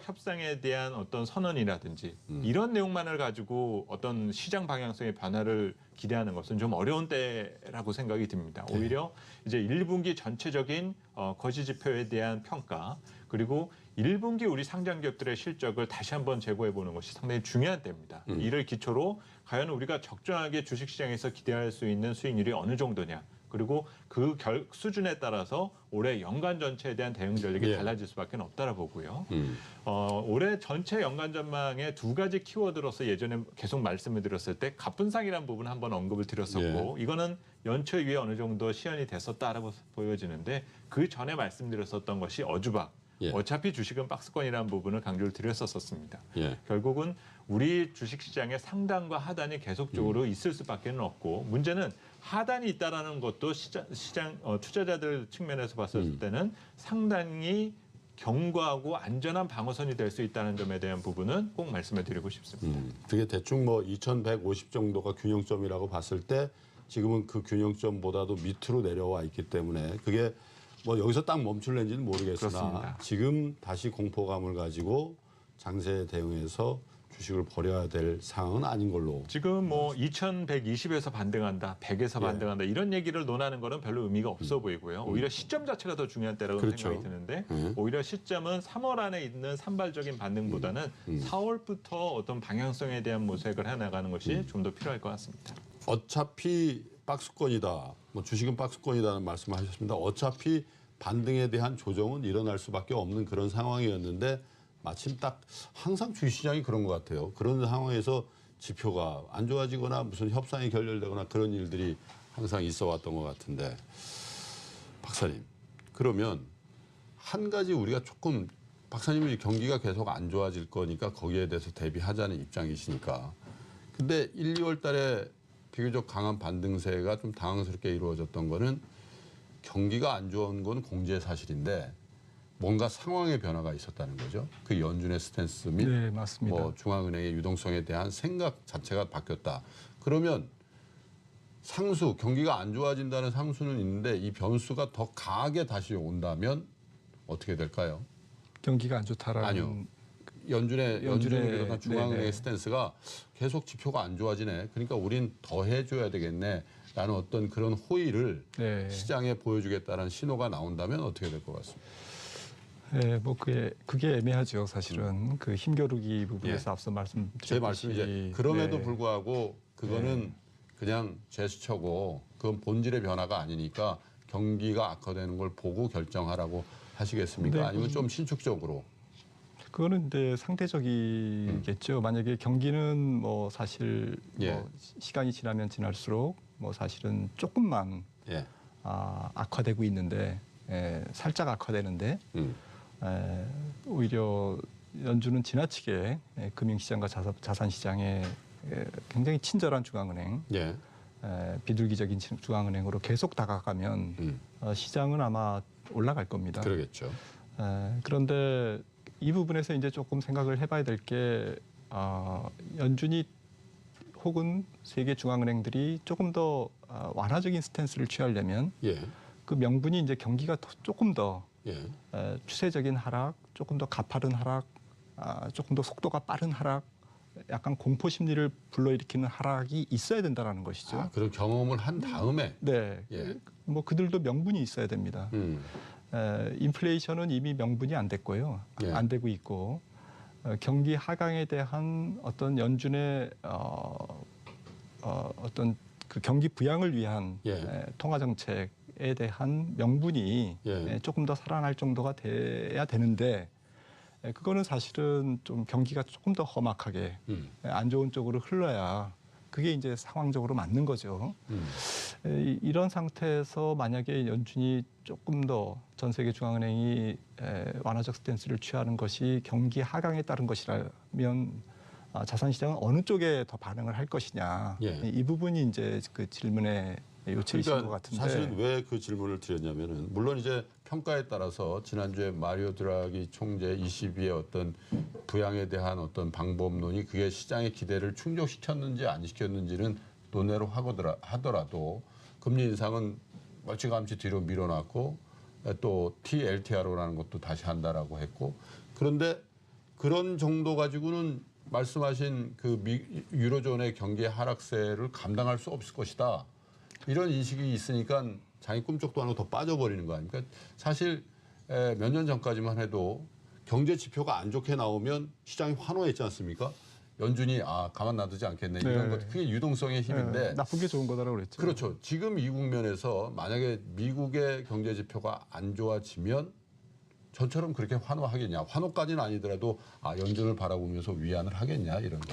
협상에 대한 어떤 선언이라든지 이런 내용만을 가지고 어떤 시장 방향성의 변화를 기대하는 것은 좀 어려운 때라고 생각이 듭니다. 오히려 이제 1분기 전체적인 거시 지표에 대한 평가 그리고 1분기 우리 상장 기업들의 실적을 다시 한번 재고해 보는 것이 상당히 중요한 때입니다. 이를 기초로 과연 우리가 적정하게 주식시장에서 기대할 수 있는 수익률이 어느 정도냐. 그리고 그 수준에 따라서 올해 연간 전체에 대한 대응 전략이 예. 달라질 수밖에 없다라고 보고요. 올해 전체 연간 전망의 두 가지 키워드로서 예전에 계속 말씀을 드렸을 때 갑분상이라는 부분 한번 언급을 드렸었고 이거는 연초 이후에 어느 정도 시연이 됐었다라고 보여지는데 그 전에 말씀드렸었던 것이 어주박. 예. 어차피 주식은 박스권이라는 부분을 강조를 드렸었습니다. 예. 결국은 우리 주식시장의 상단과 하단이 계속적으로 있을 수밖에 없고 문제는 하단이 있다라는 것도 시장 투자자들 측면에서 봤을 때는 상당히 견고하고 안전한 방어선이 될 수 있다는 점에 대한 부분은 꼭 말씀을 드리고 싶습니다. 그게 대충 뭐 2150 정도가 균형점이라고 봤을 때 지금은 그 균형점보다도 밑으로 내려와 있기 때문에 그게 뭐 여기서 딱 멈출는지는 모르겠으나 그렇습니다. 지금 다시 공포감을 가지고 장세에 대응해서 주식을 버려야 될 상황은 아닌 걸로. 지금 뭐 2120에서 반등한다, 100에서 예. 반등한다 이런 얘기를 논하는 거는 별로 의미가 없어 보이고요. 오히려 시점 자체가 더 중요한 때라고 그렇죠. 생각이 드는데 오히려 시점은 3월 안에 있는 산발적인 반등보다는 4월부터 어떤 방향성에 대한 모색을 해나가는 것이 좀 더 필요할 것 같습니다. 어차피 박스권이다. 뭐 주식은 박스권이다는 말씀을 하셨습니다. 어차피 반등에 대한 조정은 일어날 수밖에 없는 그런 상황이었는데 마침 딱 항상 주식시장이 그런 것 같아요. 그런 상황에서 지표가 안 좋아지거나 무슨 협상이 결렬되거나 그런 일들이 항상 있어 왔던 것 같은데 박사님 그러면 한 가지 우리가 조금 박사님이 경기가 계속 안 좋아질 거니까 거기에 대해서 대비하자는 입장이시니까 근데 1, 2월 달에 비교적 강한 반등세가 좀 당황스럽게 이루어졌던 거는 경기가 안 좋은 건 공지의 사실인데 뭔가 상황의 변화가 있었다는 거죠. 그 연준의 스탠스 및 네, 맞습니다. 뭐 중앙은행의 유동성에 대한 생각 자체가 바뀌었다. 그러면 상수, 경기가 안 좋아진다는 상수는 있는데 이 변수가 더 강하게 다시 온다면 어떻게 될까요? 경기가 안 좋다라는 아니요. 연준의 비롯한 중앙은행의 네네. 스탠스가 계속 지표가 안 좋아지네. 그러니까 우린 더 해줘야 되겠네. 라는 어떤 그런 호의를 네. 시장에 보여주겠다는 신호가 나온다면 어떻게 될 것 같습니다. 네, 뭐 그게 애매하죠. 사실은 그 힘겨루기 부분에서 앞서 말씀드렸듯이 제 말씀이 이제 그럼에도 네. 불구하고 그거는 그냥 제스처고 그건 본질의 변화가 아니니까 경기가 악화되는 걸 보고 결정하라고 하시겠습니까? 네, 아니면 좀 신축적으로? 그거는 이제 상대적이겠죠. 만약에 경기는 뭐 사실 예. 뭐 시간이 지나면 지날수록 뭐 사실은 조금만 예. 악화되고 있는데 살짝 악화되는데 오히려 연준은 지나치게 금융시장과 자산시장에 굉장히 친절한 중앙은행, 예. 비둘기적인 중앙은행으로 계속 다가가면 시장은 아마 올라갈 겁니다. 그러겠죠. 그런데 이 부분에서 이제 조금 생각을 해봐야 될 게 연준이 혹은 세계 중앙은행들이 조금 더 완화적인 스탠스를 취하려면 예. 그 명분이 이제 경기가 조금 더 예. 추세적인 하락, 조금 더 가파른 하락, 조금 더 속도가 빠른 하락, 약간 공포 심리를 불러일으키는 하락이 있어야 된다라는 것이죠. 그런 경험을 한 다음에 네, 예. 뭐 그들도 명분이 있어야 됩니다. 인플레이션은 이미 명분이 안 됐고요, 예. 안 되고 있고 경기 하강에 대한 어떤 연준의 어떤 그 경기 부양을 위한 예. 통화 정책에 대한 명분이 예. 조금 더 살아날 정도가 돼야 되는데 그거는 사실은 좀 경기가 조금 더 험악하게 안 좋은 쪽으로 흘러야 그게 이제 상황적으로 맞는 거죠. 이런 상태에서 만약에 연준이 조금 더 전 세계 중앙은행이 완화적 스탠스를 취하는 것이 경기 하강에 따른 것이라면 자산시장은 어느 쪽에 더 반응을 할 것이냐. 예. 이 부분이 이제 그 질문의 요체이신 것 같은데. 사실은 왜 그 질문을 드렸냐면은 물론 이제 평가에 따라서 지난주에 마리오 드라기 총재 ECB의 어떤 부양에 대한 어떤 방법론이 그게 시장의 기대를 충족시켰는지 안 시켰는지는 논외로 하더라도 금리 인상은 멀찌감치 뒤로 밀어놨고 또 TLTRO라는 것도 다시 한다라고 했고 그런데 그런 정도 가지고는 말씀하신 그 유로존의 경기 하락세를 감당할 수 없을 것이다. 이런 인식이 있으니까 자기 꿈쩍도 안 하고 더 빠져버리는 거 아닙니까? 사실 몇 년 전까지만 해도 경제 지표가 안 좋게 나오면 시장이 환호했지 않습니까? 연준이 가만 놔두지 않겠네. 이런 것 그게 유동성의 힘인데. 나쁜 게 좋은 거다라고 그랬죠. 그렇죠. 지금 이 국면에서 만약에 미국의 경제 지표가 안 좋아지면 전처럼 그렇게 환호하겠냐. 환호까지는 아니더라도 연준을 바라보면서 위안을 하겠냐 이런 거.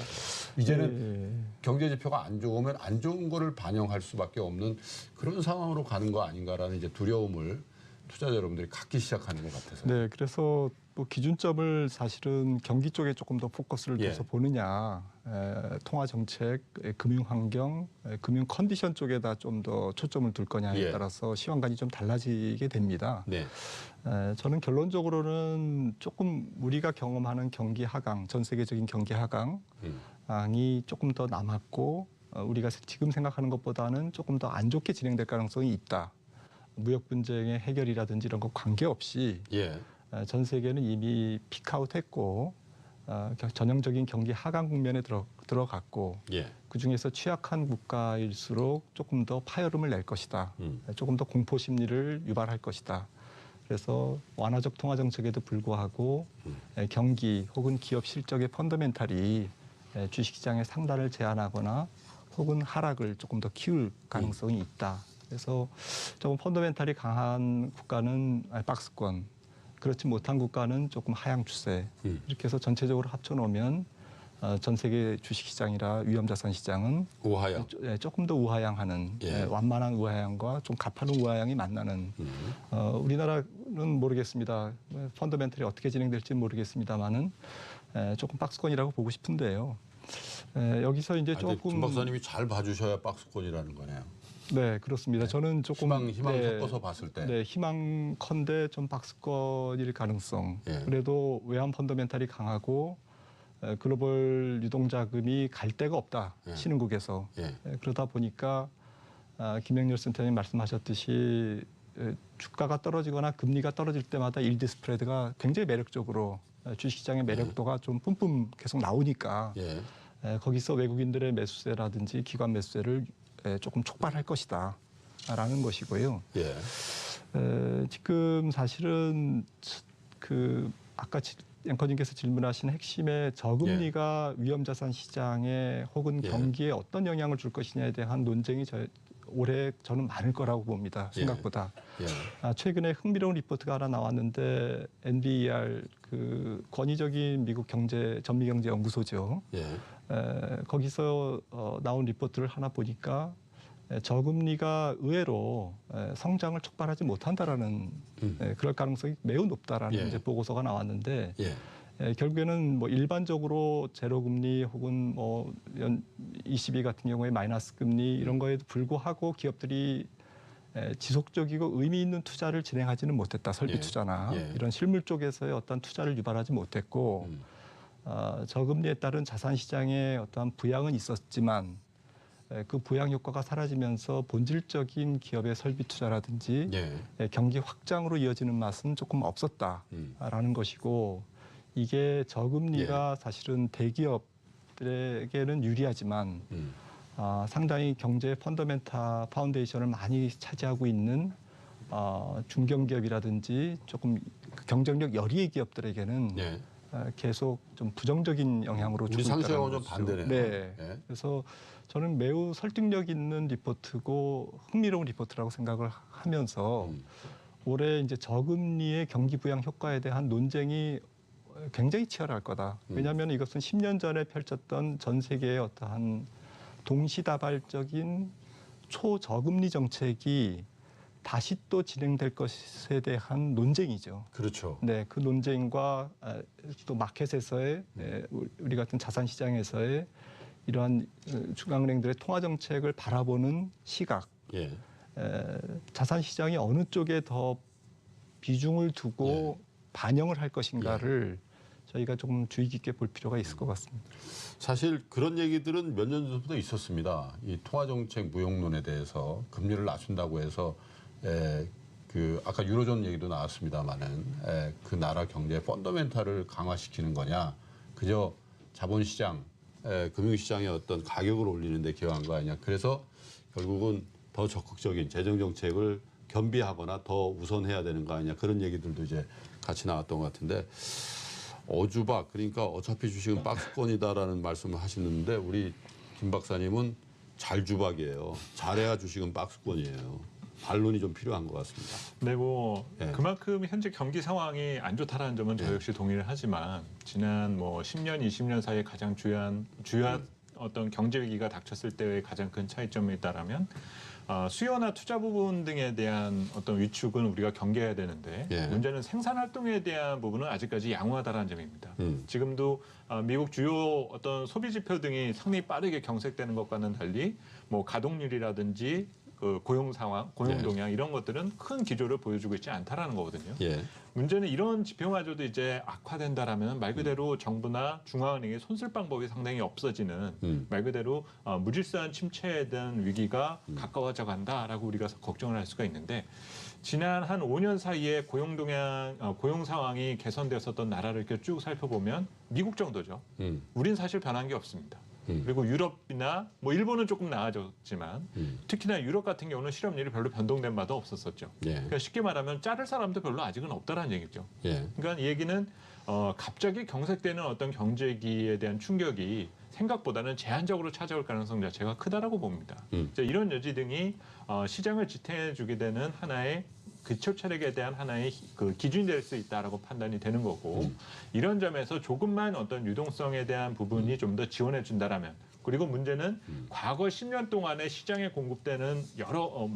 이제는 경제 지표가 안 좋으면 안 좋은 거를 반영할 수밖에 없는 그런 상황으로 가는 거 아닌가라는 이제 두려움을 투자자 여러분들이 갖기 시작하는 것 같아서. 네, 그래서 뭐 기준점을 사실은 경기 쪽에 조금 더 포커스를 둬서 보느냐, 통화 정책, 금융 환경, 금융 컨디션 쪽에다 좀 더 초점을 둘 거냐에 따라서 시황관이 좀 달라지게 됩니다. 네. 저는 결론적으로는 조금 우리가 경험하는 경기 하강, 전 세계적인 경기 하강이 조금 더 남았고 우리가 지금 생각하는 것보다는 조금 더 안 좋게 진행될 가능성이 있다. 무역 분쟁의 해결이라든지 이런 것 관계없이 전 세계는 이미 피크아웃했고 전형적인 경기 하강 국면에 들어갔고 그중에서 취약한 국가일수록 조금 더 파열음을 낼 것이다. 조금 더 공포 심리를 유발할 것이다. 그래서 완화적 통화 정책에도 불구하고 경기 혹은 기업 실적의 펀더멘탈이 주식시장의 상단을 제한하거나 혹은 하락을 조금 더 키울 가능성이 있다. 그래서 조금 펀더멘탈이 강한 국가는 박스권, 그렇지 못한 국가는 조금 하향 추세. 이렇게 해서 전체적으로 합쳐놓으면 전 세계 주식시장이라 위험자산 시장은 우하향. 조금 더 우하향하는 완만한 우하향과 좀 가파른 우하향이 만나는 우리나라는 모르겠습니다. 펀더멘털이 어떻게 진행될지는 모르겠습니다만은 조금 박스권이라고 보고 싶은데요. 여기서 이제 조금 김 박사님이 잘 봐주셔야 박스권이라는 거네요. 네, 그렇습니다. 저는 조금 희망 섞어서 봤을 때 희망컨대 좀 박스권일 가능성. 그래도 외환 펀더멘탈이 강하고 글로벌 유동자금이 갈 데가 없다. 신흥국에서. 그러다 보니까 김영렬 센터님 말씀하셨듯이 주가가 떨어지거나 금리가 떨어질 때마다 일드 스프레드가 굉장히 매력적으로 주식시장의 매력도가 좀 뿜뿜 계속 나오니까 거기서 외국인들의 매수세라든지 기관 매수세를 조금 촉발할 것이다 라는 것이고요. 지금 사실은 그 아까 앵커님께서 질문하신 핵심의 저금리가 위험자산 시장에 혹은 경기에 어떤 영향을 줄 것이냐에 대한 논쟁이 올해 저는 많을 거라고 봅니다. 생각보다. 예. 최근에 흥미로운 리포트가 하나 나왔는데 NBER 그 권위적인 미국 전미경제 연구소죠. 예. 거기서 나온 리포트를 하나 보니까 저금리가 의외로 성장을 촉발하지 못한다라는 그럴 가능성이 매우 높다라는 예. 이제 보고서가 나왔는데 예. 결국에는 뭐 일반적으로 제로금리 혹은 뭐 ECB 같은 경우에 마이너스 금리 이런 거에도 불구하고 기업들이 지속적이고 의미 있는 투자를 진행하지는 못했다. 설비 예. 투자나 예. 이런 실물 쪽에서의 어떤 투자를 유발하지 못했고 저금리에 따른 자산 시장의 어떠한 부양은 있었지만 그 부양 효과가 사라지면서 본질적인 기업의 설비 투자라든지 예. 경기 확장으로 이어지는 맛은 조금 없었다라는 것이고 이게 저금리가 사실은 대기업들에게는 유리하지만 상당히 경제 펀더멘탈 파운데이션을 많이 차지하고 있는 중견기업이라든지 조금 경쟁력 열의의 기업들에게는 예. 계속 좀 부정적인 영향으로 우리 주고 있다는 상식하고는 좀 거죠. 반대네요. 네. 예. 그래서 저는 매우 설득력 있는 리포트고 흥미로운 리포트라고 생각을 하면서 올해 이제 저금리의 경기 부양 효과에 대한 논쟁이 굉장히 치열할 거다. 왜냐하면 이것은 10년 전에 펼쳤던 전 세계의 어떠한 동시다발적인 초저금리 정책이 다시 또 진행될 것에 대한 논쟁이죠. 그렇죠. 네, 그 논쟁과 또 마켓에서의 우리 같은 자산 시장에서의 이러한 중앙은행들의 통화 정책을 바라보는 시각, 예. 자산 시장이 어느 쪽에 더 비중을 두고 반영을 할 것인가를 저희가 조금 주의 깊게 볼 필요가 있을 것 같습니다. 사실 그런 얘기들은 몇 년 전부터 있었습니다. 이 통화정책 무용론에 대해서 금리를 낮춘다고 해서 그 아까 유로존 얘기도 나왔습니다만은 그 나라 경제 펀더멘탈을 강화시키는 거냐, 그저 자본시장, 금융시장의 어떤 가격을 올리는 데 기여한 거 아니냐. 그래서 결국은 더 적극적인 재정 정책을 겸비하거나 더 우선해야 되는 거 아니냐. 그런 얘기들도 이제 같이 나왔던 것 같은데 어주박, 그러니까 어차피 주식은 박스권이다라는 말씀을 하시는데 우리 김 박사님은 잘주박이에요. 잘해야 주식은 박스권이에요. 반론이 좀 필요한 것 같습니다. 네, 뭐 예. 그만큼 현재 경기 상황이 안 좋다라는 점은 저 역시 동의를 하지만 지난 뭐 10년, 20년 사이에 가장 주요한 어떤 경제 위기가 닥쳤을 때의 가장 큰 차이점이 있다라면 수요나 투자 부분 등에 대한 어떤 위축은 우리가 경계해야 되는데 예. 문제는 생산 활동에 대한 부분은 아직까지 양호하다라는 점입니다. 지금도 미국 주요 어떤 소비 지표 등이 상당히 빠르게 경색되는 것과는 달리 뭐 가동률이라든지 그 고용 상황, 고용 동향 이런 것들은 큰 기조를 보여주고 있지 않다라는 거거든요. 예. 문제는 이런 지표마저도 이제 악화된다라면 말 그대로 정부나 중앙은행의 손쓸 방법이 상당히 없어지는 말 그대로 무질서한 침체에 대한 위기가 가까워져 간다라고 우리가 걱정을 할 수가 있는데 지난 한 5년 사이에 고용 동향, 고용 상황이 개선되었었던 나라를 이렇게 쭉 살펴보면 미국 정도죠. 우린 사실 변한 게 없습니다. 그리고 유럽이나 뭐 일본은 조금 나아졌지만 특히나 유럽 같은 경우는 실업률이 별로 변동된 바도 없었었죠. 예. 그러니까 쉽게 말하면 자를 사람도 별로 아직은 없다라는 얘기죠. 예. 그러니까 이 얘기는 갑자기 경색되는 어떤 경제기에 대한 충격이 생각보다는 제한적으로 찾아올 가능성 자체가 크다라고 봅니다. 이런 여지 등이 시장을 지탱해주게 되는 하나의 기초 체력에 대한 하나의 그 기준이 될 수 있다라고 판단이 되는 거고 이런 점에서 조금만 어떤 유동성에 대한 부분이 좀 더 지원해 준다라면 그리고 문제는 과거 10년 동안에 시장에 공급되는 여러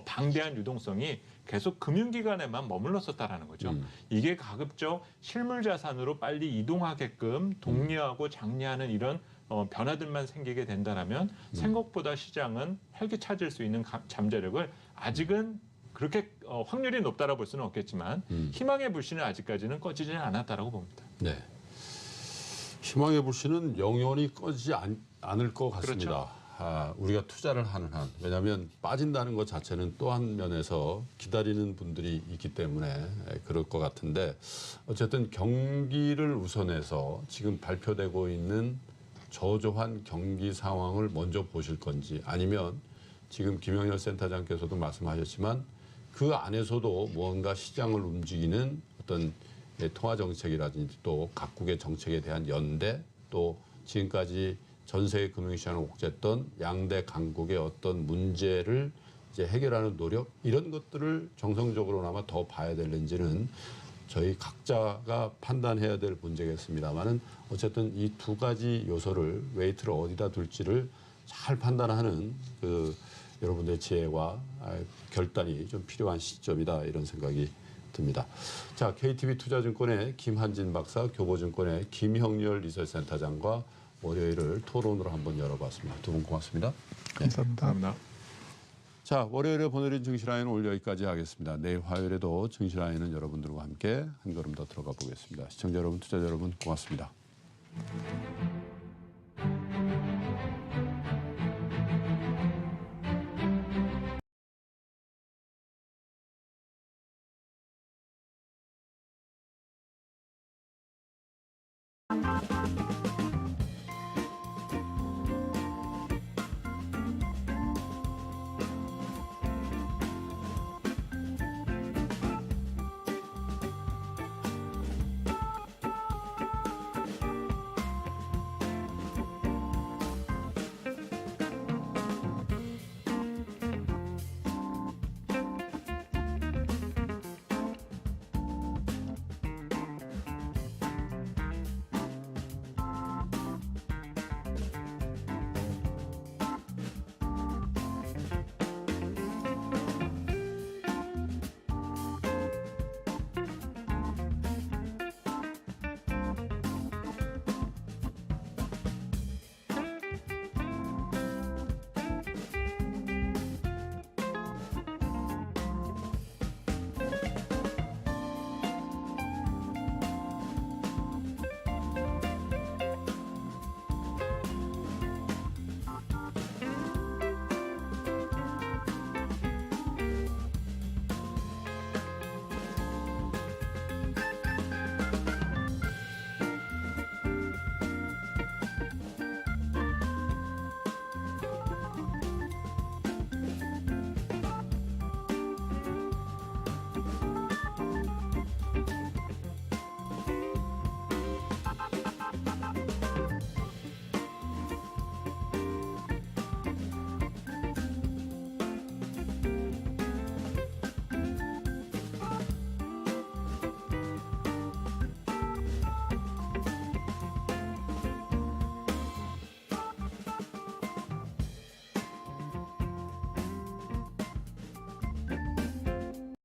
방대한 유동성이 계속 금융기관에만 머물렀었다라는 거죠. 이게 가급적 실물 자산으로 빨리 이동하게끔 독려하고 장려하는 이런 변화들만 생기게 된다라면 생각보다 시장은 활기차질 수 있는 잠재력을 아직은 그렇게 확률이 높다라고 볼 수는 없겠지만 희망의 불씨는 아직까지는 꺼지지 않았다라고 봅니다. 네. 희망의 불씨는 영원히 꺼지지 않을 것 같습니다. 그렇죠. 우리가 투자를 하는 한. 왜냐하면 빠진다는 것 자체는 또 한 면에서 기다리는 분들이 있기 때문에 그럴 것 같은데 어쨌든 경기를 우선해서 지금 발표되고 있는 저조한 경기 상황을 먼저 보실 건지 아니면 지금 김영렬 센터장께서도 말씀하셨지만 그 안에서도 무언가 시장을 움직이는 어떤 통화 정책이라든지 또 각국의 정책에 대한 연대 또 지금까지 전 세계 금융시장을 옥죄했던 양대 강국의 어떤 문제를 이제 해결하는 노력 이런 것들을 정성적으로나마 더 봐야 될는지는 저희 각자가 판단해야 될 문제겠습니다만은 어쨌든 이 두 가지 요소를 웨이트를 어디다 둘지를 잘 판단하는 그 여러분들의 지혜와 결단이 좀 필요한 시점이다 이런 생각이 듭니다. 자, KTB 투자증권의 김한진 박사, 교보증권의 김형렬 리서치센터장과 월요일을 토론으로 한번 열어봤습니다. 두 분 고맙습니다. 감사합니다. 감사합니다. 자, 월요일에 보내드린 증시라인은 오늘 여기까지 하겠습니다. 내일 화요일에도 증시라인은 여러분들과 함께 한 걸음 더 들어가 보겠습니다. 시청자 여러분, 투자자 여러분 고맙습니다.